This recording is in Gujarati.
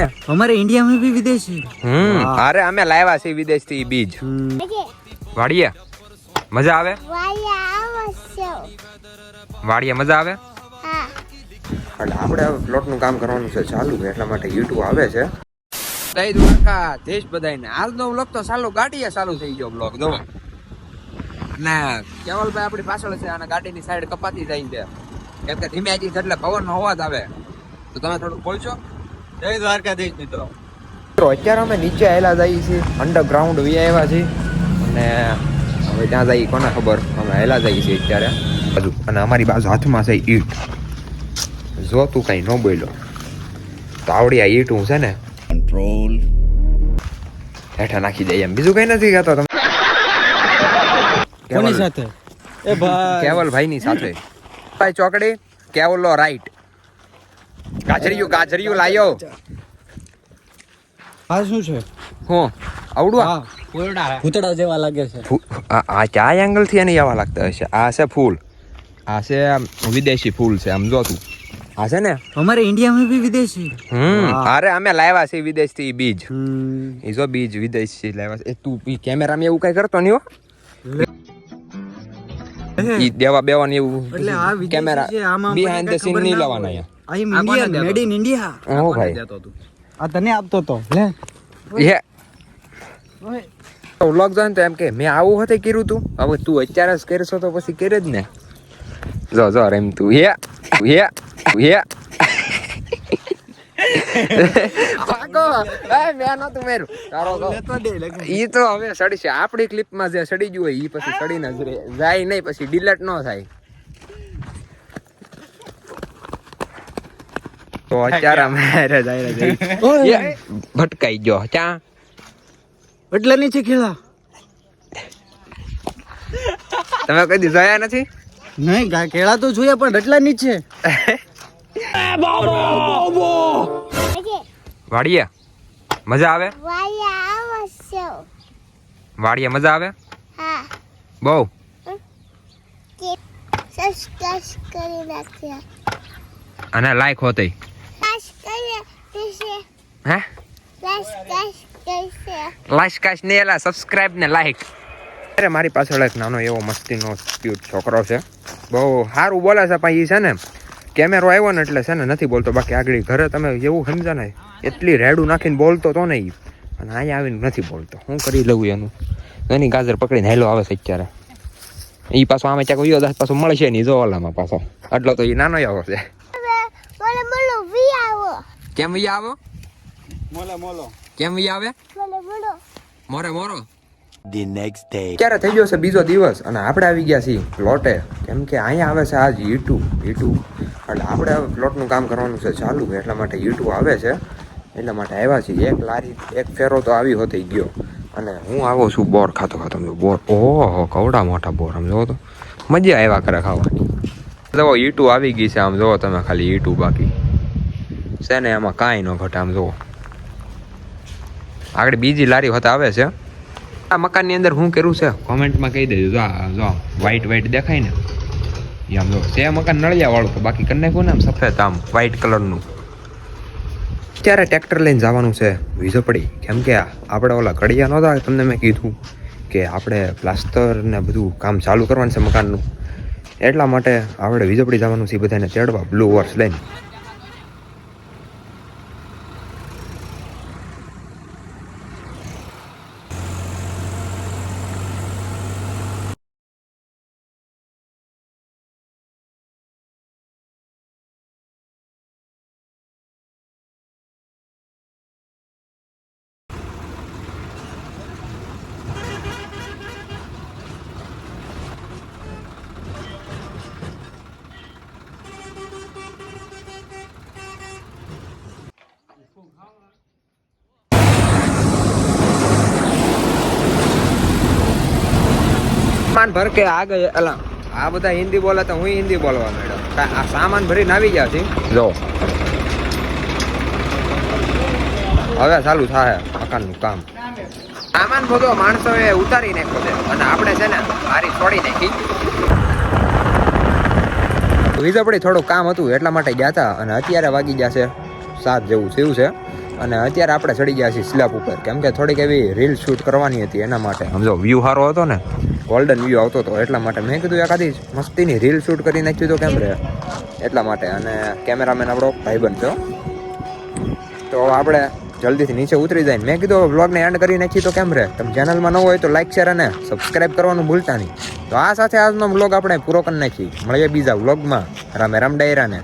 ને हमारे इंडिया में भी विदेशी। अरे हमें लाया છે વિદેશ થી બીજ વાડીએ મજા આવે વાડીએ મજા આવે એટલે આપણે પ્લોટ નું કામ કરવાનું છે ચાલુ એટલા માટે યુટ્યુબ આવે છે જય દ્વારકા દેશ બધાને આજનો વ્લોગ તો ચાલુ ગાડીએ ચાલુ થઈ ગયો વ્લોગ જો ને કેવલભાઈ આપણી પાછળ છે અને ગાડીની સાઈડ કપાતી જાય છે કેમ કે ધીમે આજી એટલે પવનનો અવાજ આવે તો તમે થોડું બોલશો જય દ્વારકાધીશ મિત્રો। તો અત્યારે અમે નીચે આવેલા જઈએ છીએ અંડરગ્રાઉન્ડ વી આવ્યા છીએ અને હવે ત્યાં જઈએ કોને ખબર અમે આવેલા જઈએ છીએ અત્યારે બધું અને અમારી બાજુ હાથમાં છે ઈટ જો તું કઈ ન બોલ્યો તો આવડી આ ઈટ હું છે ને કંટ્રોલ હેઠા નાખી દઈએ એમ બીજું કઈ નથી કહેતો તમે કોની સાથે એ ભાઈ કેવલભાઈ ની સાથે ભાઈ ચોકડી કેવલો રાઈટ ગાજરિયું લાયો આ શું છે હું આવડું હા ભૂતડા જેવા લાગે છે આ કયા એંગલ થી એની આવા લાગતા હશે આ છે ફૂલ આ છે વિદેશી ફૂલ છે આમ જો તું આ છે ને हमारे इंडिया में भी विदेशी। અરે અમે લાવ્યા છે વિદેશ થી બીજ એ જો બીજ વિદેશ થી લાવ્યા છે તું કેમેરામાં એવું કઈ કરતો નહીં હો ઈ દેવા બેવાની એવું એટલે આ વિદેશી કેમેરા છે, આમાં બિહાઇન્ડ ધ સીન નહીં લાવવાના અહીંયા આઈ એમ ઇન્ડિયન મેડ ઇન ઇન્ડિયા ઓ ભાઈ આ તને આપતો તો લે હે વ્લોગ જોઈને તો એમ કે મેં આવું હતું કર્યું તું હવે તું અત્યારે જ કરશો તો પછી કરે જ ને જો જો એમ તું હે પાકો એ મેં નતું મેરું તારો તો ઈ તો હવે સડી છે આપણી ક્લિપમાં જે સડી ગયું હોય ઈ પછી સડીને જ જાય નહીં પછી ડિલેટ ન થાય તો અત્યારે અમે ભટકાઈ ગયો ક્યાં એટલે નીચે ખેલા તમે કઈ દી જોયા નથી નહીં કેળા તો જોયા પણ એટલા નીચે વાડીએ મજા આવે વાડીએ મજા આવે બહુ અને લાઈક હોતી હે લાઈક ને એલા સબસ્ક્રાઇબ ને લાઈક અરે મારી પાછળ એક નાનો એવો મસ્તીનો ક્યુટ છોકરો છે બહુ સારું બોલે છે પણ એ છે ને કેમેરો આવ્યો ને એટલે છે ને નથી બોલતો બાકી આગળ ઘરે તમે એવું સમજા ને એટલી રેડું નાખીને બોલતો તો ને ઈ અને અહીંયા આવીને નથી બોલતો હું કરી લઉં એનું એની ગાજર પકડીને હેલો આવે છે અત્યારે એ પાછો આમે ક્યાંક વયો દાસ પાછો મળશે નહીં જો ઓલામાં પાછો એટલો તો એ નાનો આવો છે કેમ વી આવો મોલો કેમ વી આવે મોરો ધી નેક્સ્ટ ડે ક્યારે થઈ ગયો છે બીજો દિવસ અને આપણે આવી ગયા છીએ પ્લોટે કેમ કે અહીંયા આવે છે આજ યુટ્યુબ એટલે આપણે પ્લોટનું કામ કરવાનું છે ચાલુ એટલા માટે યુટ્યુબ આવે છે એટલા માટે આવ્યા છીએ એક લારી એક ફેરો તો આવી હોતી ગયો અને હું આવો છું બોર ખાતો બોર ઓહો કવડા મોટા બોર આમ જોવો તો મજા આવ્યા કરે ખાવાની જો યુટ્યુબ આવી ગઈ છે આમ જોવો તમે ખાલી યુટ્યુબ બાકી છે ને એમાં કાંઈ ન ઘટે આમ જોવો આગળ બીજી લારી હોતા આવે છે આ મકાનની અંદર શું કર્યું છે કોમેન્ટમાં કહી દેજો જો વ્હાઈટ દેખાય ને એ આમ જો તે મકાન નળિયા વાળું તો બાકી કરી નાખ્યું ને આમ સફેદ આમ વ્હાઈટ કલરનું અત્યારે ટ્રેક્ટર લઈને જવાનું છે વીજપડી કેમ કે આપણે ઓલા ઘડિયા નહોતા તમને મેં કીધું કે આપણે પ્લાસ્ટર ને બધું કામ ચાલુ કરવાનું છે મકાનનું એટલા માટે આપણે વીજપડી જવાનું છે બધાને તેડવા બ્લુ વર્સ લઈને સામાન ભર કે આ ગયે અલા આ બધા હિન્દી બોલે તો હું હિન્દી બોલવા મેડમ આ સામાન ભરીને આવી ગયા છે જો હવે ચાલુ થાય મકાનનું કામ સામાન બધો માણસોએ ઉતારી નાખ્યો છે અને આપણે છે ને મારી છોડી નાખી વીજપડી થોડું કામ હતું એટલા માટે ગયા હતા અને અત્યારે વાગી ગયા છે 7 જેવું થયું છે અને અત્યારે આપણે ચડી ગયા છીએ સ્લેબ ઉપર, કેમ કે થોડીક એવી રીલ શૂટ કરવાની હતી એના માટે. સમજો વ્યૂ સારો હતો ને, ગોલ્ડન વ્યૂ આવતો હતો એટલા માટે મેં કીધું એકાદી મસ્તીની રીલ શૂટ કરી નાખ્યું તો કેમ રહે એટલા માટે. અને કેમેરામેન આપણો ભાઈબંધ છે. તો આપણે જલ્દીથી નીચે ઉતરી જાય. મેં કીધું વ્લોગને એન્ડ કરી નાખી તો કેમ રહે. તમે ચેનલમાં ન હોય તો લાઈક શેર અને સબસ્ક્રાઈબ કરવાનું ભૂલતા નહીં. તો આ સાથે આજનો વ્લોગ આપણે પૂરો કરી નાખી. મળીએ બીજા વ્લોગમાં. રામે રામ ડાયરાને.